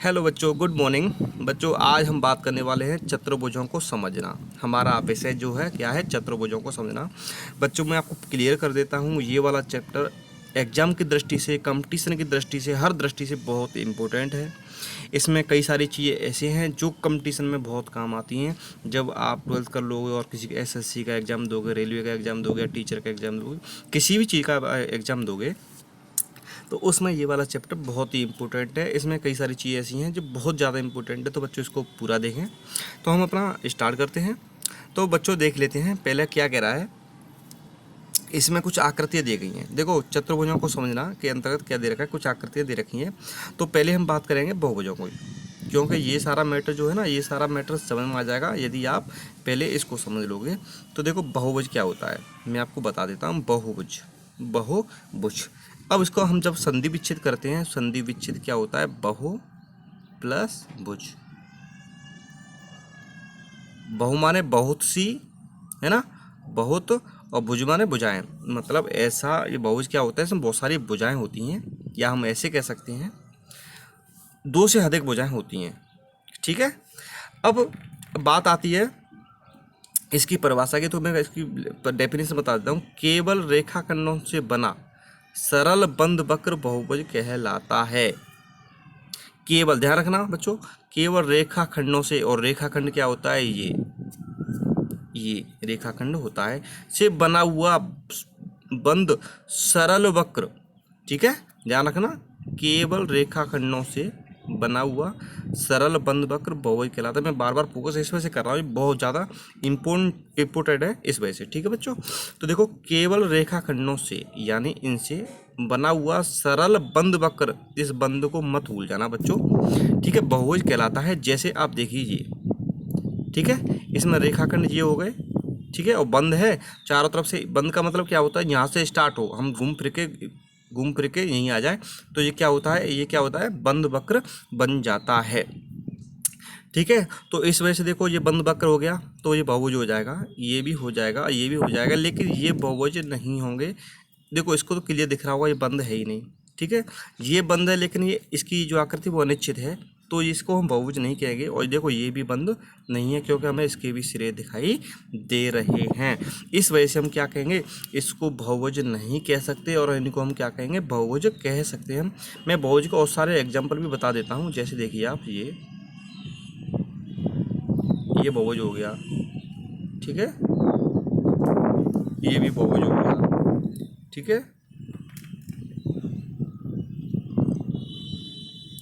Hello बच्चों, good morning. बच्चों, आज हम बात करने वाले हैं चतुर्भुजों को समझना। हमारा विषय जो है क्या है, चतुर्भुजों को समझना। बच्चों, मैं आपको क्लियर कर देता हूँ, ये वाला चैप्टर एग्जाम की दृष्टि से, कंपटीशन की दृष्टि से, हर दृष्टि से बहुत इम्पोर्टेंट है। इसमें कई सारी चीज़ें ऐसी हैं जो कंपटीशन में बहुत काम आती हैं। जब आप 12th कर लोगे और किसी का एसएससी का एग्ज़ाम दोगे, रेलवे का एग्ज़ाम दोगे, टीचर का एग्ज़ाम दोगे, किसी भी चीज़ का एग्ज़ाम दोगे, तो उसमें ये वाला चैप्टर बहुत ही इंपॉर्टेंट है। इसमें कई सारी चीज़ें ऐसी हैं जो बहुत ज़्यादा इंपॉर्टेंट है, तो बच्चों इसको पूरा देखें। तो हम अपना स्टार्ट करते हैं। तो बच्चों देख लेते हैं पहले क्या कह रहा है। इसमें कुछ आकृतियाँ दी गई हैं। देखो, चतुर्भुजों को समझना के अंतर्गत क्या दे रखा है, कुछ आकृतियाँ दे रखी हैं। तो पहले हम बात करेंगे बहुभुजों को, क्योंकि ये सारा मैटर जो है ना, ये सारा मैटर समझ में आ जाएगा यदि आप पहले इसको समझ लोगे। तो देखो, बहुभुज क्या होता है मैं आपको बता देता हूँ। बहुभुज, बहुभुज। अब इसको हम जब संधि विच्छेद करते हैं, संधि विच्छेद क्या होता है, बहु प्लस भुज। बहु माने बहुत सी, है ना, बहुत, और भुज माने भुजाएं। मतलब ऐसा ये बहुभुज क्या होता है, इसमें बहुत सारी भुजाएं होती हैं, या हम ऐसे कह सकते हैं दो से अधिक भुजाएं होती हैं। ठीक है। अब बात आती है इसकी परिभाषा की, तो मैं इसकी डेफिनेशन बता देता हूँ। केवल रेखाखंडों से बना सरल बंद वक्र बहुभुज कहलाता है। केवल, ध्यान रखना बच्चों, केवल रेखाखंडों से, और रेखाखंड क्या होता है, ये रेखाखंड होता है, से बना हुआ बंद सरल वक्र। ठीक है, ध्यान रखना, केवल रेखाखंडों से बना हुआ सरल बंद वक्र बहुभुज कहलाता है। मैं बार बार फोकस इस वजह से कर रहा हूँ, बहुत ज़्यादा इम्पोर्टेंट है इस वजह से। ठीक है बच्चों, तो देखो, केवल रेखाखंडों से यानी इनसे बना हुआ सरल बंद वक्र, इस बंद को मत भूल जाना बच्चों। ठीक है, बहुभुज कहलाता है। जैसे आप देखिए, ठीक है, इसमें रेखाखंड ये हो गए, ठीक है, और बंद है चारों तरफ से। बंद का मतलब क्या होता है, यहाँ से स्टार्ट हो, हम घूम फिर के यहीं आ जाए, तो ये क्या होता है, ये क्या होता है, बंद वक्र बन जाता है। ठीक है, तो इस वजह से देखो, ये बंद वक्र हो गया तो ये बहुभुज हो जाएगा, ये भी हो जाएगा, ये भी हो जाएगा, लेकिन ये बहुभुज नहीं होंगे। देखो, इसको तो क्लियर दिख रहा होगा, ये बंद है ही नहीं। ठीक है, ये बंद है, लेकिन ये इसकी जो आकृति वो अनिश्चित है, तो इसको हम बहुभुज नहीं कहेंगे। और देखो, ये भी बंद नहीं है, क्योंकि हमें इसके भी सिरे दिखाई दे रहे हैं। इस वजह से हम क्या कहेंगे, इसको बहुभुज नहीं कह सकते, और इनको हम क्या कहेंगे, बहुभुज कह सकते हैं। मैं बहुभुज को और सारे एग्जाम्पल भी बता देता हूँ। जैसे देखिए आप, ये बहुभुज हो गया, ठीक है, ये भी बहुभुज हो गया, ठीक है,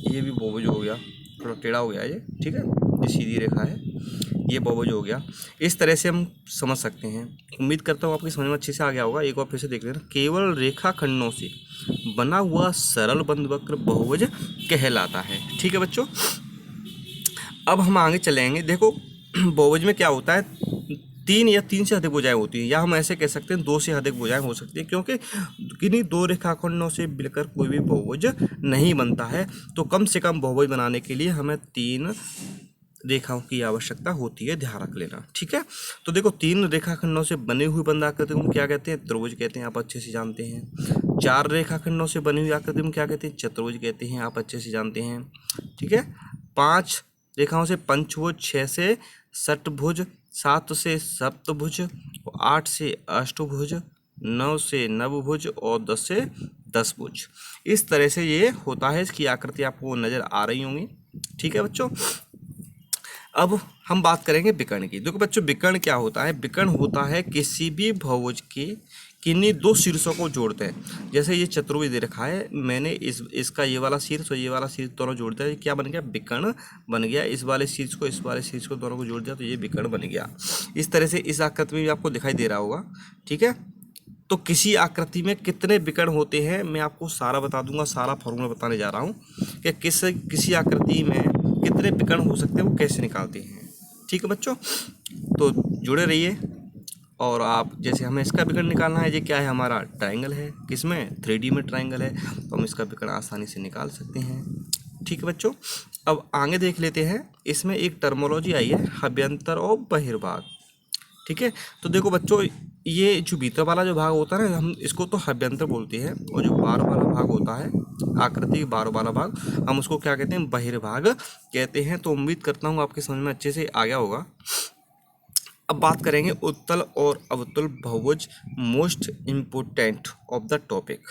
ये भी बहुभुज हो गया, थोड़ा टेढ़ा हो गया ये, ठीक है, ये सीधी रेखा है, ये बहुभुज हो गया। इस तरह से हम समझ सकते हैं। उम्मीद करता हूँ आपकी समझ में अच्छे से आ गया होगा। एक बार फिर से देख लेना, केवल रेखाखंडों से बना हुआ सरल बंद वक्र बहुभुज कहलाता है। ठीक है बच्चों, अब हम आगे चलेंगे। देखो, बहुभुज में क्या होता है, तीन या तीन से अधिक भुजाएं होती हैं, या हम ऐसे कह सकते हैं दो से अधिक भुजाएं हो सकती हैं, क्योंकि किन्हीं दो रेखाखंडों से मिलकर कोई भी बहुभुज नहीं बनता है। तो कम से कम बहुभुज बनाने के लिए हमें तीन रेखाओं की आवश्यकता होती है, ध्यान रख लेना। ठीक है, तो देखो, तीन रेखाखंडों से बनी हुई बंद आकृति को क्या कहते हैं, त्रिभुज कहते हैं, आप अच्छे से जानते हैं। चार रेखाखंडों से बनी हुई आकृति को क्या कहते हैं, चतुर्भुज कहते हैं, आप अच्छे से जानते हैं। ठीक है, पांच रेखाओं से पंचभुज, छः से षटभुज, सात से सप्तभुज, आठ से अष्टभुज, नौ से नवभुज, और 10 से 10 भुज। इस तरह से ये होता है। इसकी आकृति आपको नज़र आ रही होंगी। ठीक है बच्चों, अब हम बात करेंगे विकर्ण की। देखो बच्चों, विकर्ण क्या होता है, विकर्ण होता है किसी भी बहुभुज के किन्हीं दो शीर्षों को जोड़ते हैं। जैसे ये चतुर्भुज दे रखा है, मैंने इसका ये वाला शीर्ष और ये वाला शीर्ष दोनों जोड़ दिया, ये क्या बन गया, विकर्ण बन गया। इस वाले शीर्ष को इस वाले शीर्ष को दोनों को जोड़ दिया, तो ये विकर्ण बन गया। इस तरह से इस आकृति में भी आपको दिखाई दे रहा होगा। ठीक है, तो किसी आकृति में कितने विकर्ण होते हैं मैं आपको सारा बता दूंगा, सारा फॉर्मूला बताने जा रहा हूँ कि किसी आकृति में कितने विकर्ण हो सकते हैं, वो कैसे निकालते हैं। ठीक है बच्चों, तो जुड़े रहिए। और आप, जैसे हमें इसका विकर्ण निकालना है, ये क्या है, हमारा ट्रायंगल है, किसमें, 3D में ट्रायंगल है, तो हम इसका विकर्ण आसानी से निकाल सकते हैं। ठीक है बच्चों, अब आगे देख लेते हैं। इसमें एक टर्मोलॉजी आई है, अभ्यंतर और बहिर्भाग। ठीक है, तो देखो बच्चों, ये जो भीतर वाला जो भाग होता है ना, हम इसको तो अभ्यंतर बोलते हैं, और जो बाहर वाला भाग होता है आकृति बाहर वाला भाग, हम उसको क्या कहते हैं, बहिर्भाग कहते हैं। तो उम्मीद करता हूँ आपके समझ में अच्छे से आ गया होगा। अब बात करेंगे उत्तल और अवतल बहुभुज, most important of the topic.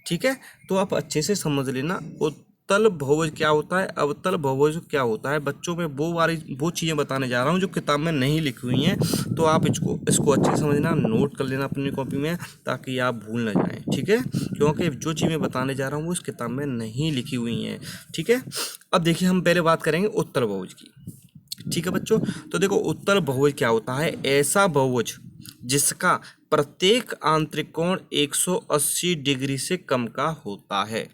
ठीक है, तो आप अच्छे से समझ लेना उत्तल बहुभुज क्या होता है, अवतल बहुभुज क्या होता है। बच्चों में वो चीज़ें बताने जा रहा हूँ जो किताब में नहीं लिखी हुई हैं, तो आप इसको अच्छे से समझना, नोट कर लेना अपनी कॉपी में, ताकि आप भूल ना जाएं। ठीक है, क्योंकि जो चीज़ें बताने जा रहा हूँ वो इस किताब में नहीं लिखी हुई हैं। ठीक है, अब देखिए हम पहले बात करेंगे उत्तल बहुभुज की। ठीक है बच्चों, तो देखो उत्तल बहुभुज क्या होता है, ऐसा बहुभुज जिसका प्रत्येक आंतरिक कोण 180 डिग्री से कम का होता है।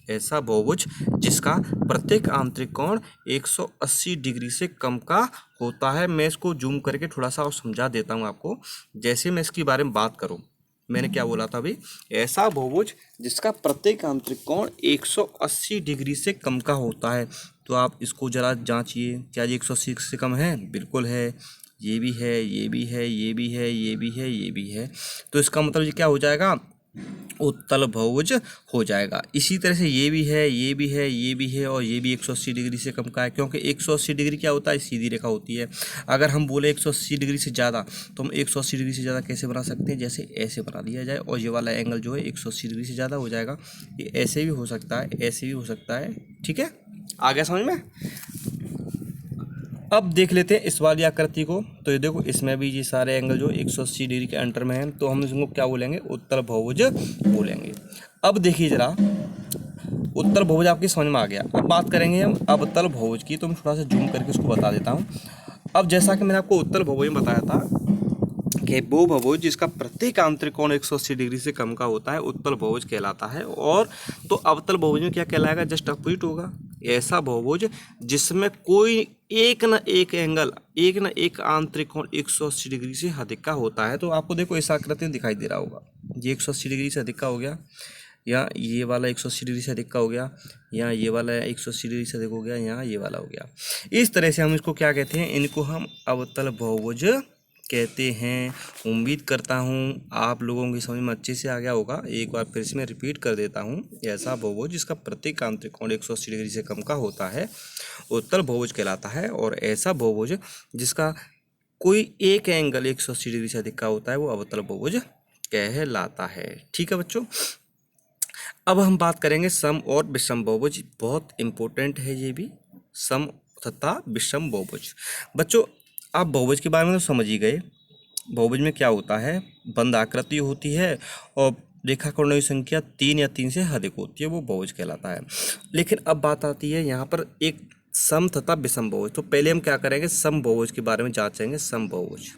ऐसा बहुभुज जिसका प्रत्येक आंतरिक कोण 180 डिग्री से कम का होता है। मैं इसको जूम करके थोड़ा सा और समझा देता हूँ आपको। जैसे मैं इसके बारे में बात करूँ, मैंने क्या बोला था अभी, ऐसा बहुभुज जिसका प्रत्येक आंतरिक कोण 180 डिग्री से कम का होता है। तो आप इसको जरा जांचिए, क्या ये 180 से कम है? बिल्कुल है, ये भी है, ये भी है, ये भी है, ये भी है, ये भी है। तो इसका मतलब ये क्या हो जाएगा, उत्तल बहुभुज हो जाएगा। इसी तरह से ये भी है, ये भी है, ये भी है, और ये भी 180 डिग्री से कम का है, क्योंकि 180 डिग्री क्या होता है, सीधी रेखा होती है। अगर हम बोले 180 डिग्री से ज़्यादा, तो हम 180 डिग्री से ज़्यादा कैसे बना सकते हैं, जैसे ऐसे बना लिया जाए, और ये वाला एंगल जो है 180 डिग्री से ज़्यादा हो जाएगा। ये ऐसे भी हो सकता है, ऐसे भी हो सकता है। ठीक है, आ गया समझ में? अब देख लेते हैं इस वाली आकृति को। तो ये देखो, इसमें भी ये सारे एंगल जो 180 डिग्री के अंतर में हैं, तो हम इसको क्या बोलेंगे, उत्तल बहुभुज बोलेंगे। अब देखिए जरा, उत्तल बहुभुज आपकी समझ में आ गया। अब बात करेंगे हम अवतल बहुभुज की, तो मैं थोड़ा सा जूम करके उसको बता देता हूँ। अब जैसा कि मैंने आपको उत्तल बहुभुज में बताया था कि वो बहुभुज जिसका प्रत्येक आंतरिक कोण 180 डिग्री से कम का होता है, उत्तल बहुभुज कहलाता है। और तो अवतल बहुभुज में क्या कहलाएगा, जस्ट अपोजिट होगा। ऐसा बहुभुज जिसमें कोई एक न एक एंगल, एक न एक आंतरिक कोण 180 डिग्री से अधिक का होता है। तो आपको देखो इस आकृति में दिखाई दे रहा होगा, ये 180 डिग्री से अधिक का हो गया, या ये वाला 180 डिग्री से अधिक का हो गया, या ये वाला 180 डिग्री से अधिक हो गया, यहाँ ये वाला हो गया। इस तरह से हम इसको क्या कहते हैं, इनको हम अवतल बहुभुज कहते हैं। उम्मीद करता हूँ आप लोगों की समझ में अच्छे से आ गया होगा। एक बार फिर से मैं रिपीट कर देता हूँ, ऐसा बहुभुज जिसका प्रत्येक आंतरिक कोण 180 डिग्री से कम का होता है, उत्तल बहुभुज कहलाता है। और ऐसा बहुभुज जिसका कोई एक एंगल 180 डिग्री से अधिक का होता है, वो अवतल बहुभुज कहलाता है। ठीक है बच्चों, अब हम बात करेंगे सम और विषम बहुभुज। बहुत इंपॉर्टेंट है ये भी, सम तथा विषम बहुभुज। बच्चों आप बहुभुज के बारे में तो समझ ही गए। बहुभुज में क्या होता है, बंद आकृति होती है और रेखाखंडों की संख्या 3 या 3 से अधिक होती है, वो बहुभुज कहलाता है। लेकिन अब बात आती है यहाँ पर एक सम तथा विषम बहुभुज। तो पहले हम क्या करेंगे, सम बहुभुज के बारे में जांचेंगे। सम बहुभुज,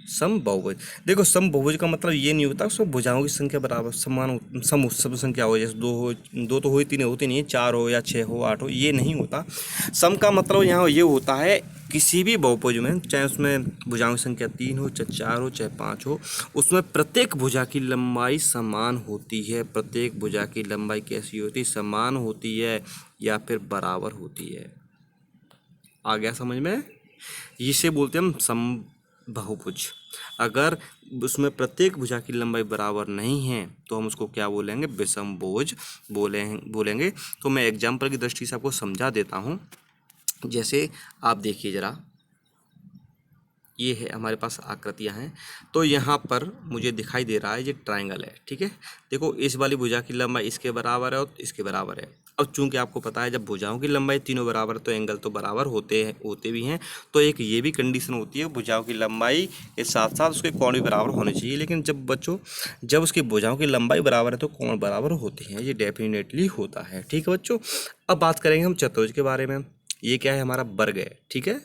सम बहुभुज, देखो सम बहुभुज का मतलब ये नहीं होता उसमें भुजाओं की संख्या बराबर समान सम सब संख्या हो, जैसे दो तो हो ही, तीन होती नहीं है, 4 हो या 6 हो, 8 हो, ये नहीं होता। सम का मतलब यहाँ ये होता है, किसी भी बहुभुज में, चाहे उसमें भुजाओं की संख्या 3 हो, चाहे 4 हो, चाहे 5 हो, उसमें प्रत्येक भुजा की लंबाई समान होती है। प्रत्येक भुजा की लंबाई कैसी होती है, समान होती है या फिर बराबर होती है। आ गया समझ में? इसे बोलते हैं हम सम बहुभुज। अगर उसमें प्रत्येक भुजा की लंबाई बराबर नहीं है तो हम उसको क्या बोलेंगे, विषम बहुभुज बोलेंगे। तो मैं एग्जाम्पल की दृष्टि से आपको समझा देता हूँ। जैसे आप देखिए जरा, ये है हमारे पास आकृतियाँ हैं। तो यहाँ पर मुझे दिखाई दे रहा है ये ट्रायंगल है। ठीक है, देखो इस वाली भुजा की लंबाई इसके बराबर है और इसके बराबर है। अब चूंकि आपको पता है जब भुजाओं की लंबाई तीनों बराबर तो एंगल तो बराबर होते भी हैं। तो एक ये भी कंडीशन होती है, भुजाओं की लंबाई के साथ साथ उसके कोण भी बराबर होने चाहिए। लेकिन जब उसकी भुजाओं की लंबाई बराबर है तो कोण बराबर होते हैं, ये डेफिनेटली होता है। ठीक है बच्चों, अब बात करेंगे हम चतुर्भुज के बारे में। ये क्या है, हमारा वर्ग है। ठीक है,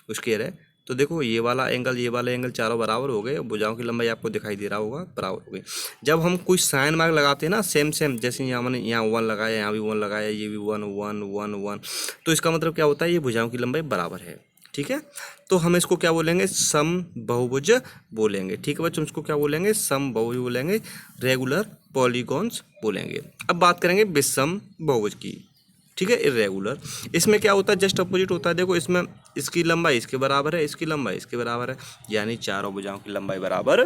उसके है। तो देखो ये वाला एंगल चारों बराबर हो गए, भुजाओं की लंबाई आपको दिखाई दे रहा होगा बराबर हो गई। जब हम कोई साइन मार्क लगाते हैं ना, सेम जैसे यहाँ मैंने यहाँ 1 लगाया, यहाँ भी 1 लगाया, ये भी 1 1 1 1, तो इसका मतलब क्या होता है, ये भुजाओं की लंबाई बराबर है। ठीक है, तो हम इसको क्या बोलेंगे, सम बहुभुज बोलेंगे। ठीक है बच्चों, इसको क्या बोलेंगे, सम बहुभुज बोलेंगे, रेगुलर पॉलीगॉन्स बोलेंगे। अब बात करेंगे विषम बहुभुज की। ठीक है, इरेगुलर, इसमें क्या होता है, जस्ट अपोजिट होता है। देखो इसमें इसकी लंबाई इसके बराबर है, इसकी लंबाई इसके बराबर है, यानी चारों भुजाओं की लंबाई बराबर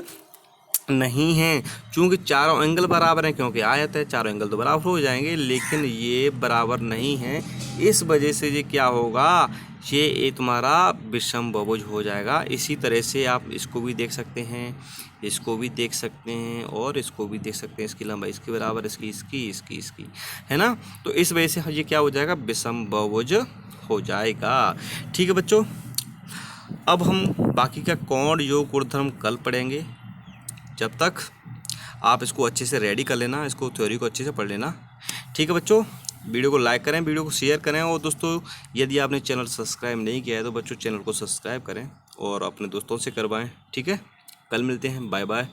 नहीं है, चूंकि चारों एंगल बराबर हैं, क्योंकि आयत है चारों एंगल तो बराबर हो जाएंगे, लेकिन ये बराबर नहीं है। इस वजह से ये क्या होगा, ये तुम्हारा विषम बहुभुज हो जाएगा। इसी तरह से आप इसको भी देख सकते हैं, इसको भी देख सकते हैं और इसको भी देख सकते हैं। इसकी लंबाई इसके बराबर, इसकी है ना। तो इस वजह से ये क्या हो जाएगा, विषम बहुभुज हो जाएगा। ठीक है बच्चों, अब हम बाकी का कोण योग ऊर्ध्वधर्म कल पढ़ेंगे। जब तक आप इसको अच्छे से रेडी कर लेना, इसको थ्योरी को अच्छे से पढ़ लेना। ठीक है बच्चों, वीडियो को लाइक करें, वीडियो को शेयर करें, और दोस्तों यदि आपने चैनल सब्सक्राइब नहीं किया है तो बच्चों चैनल को सब्सक्राइब करें और अपने दोस्तों से करवाएं। ठीक है, कल मिलते हैं, बाय बाय।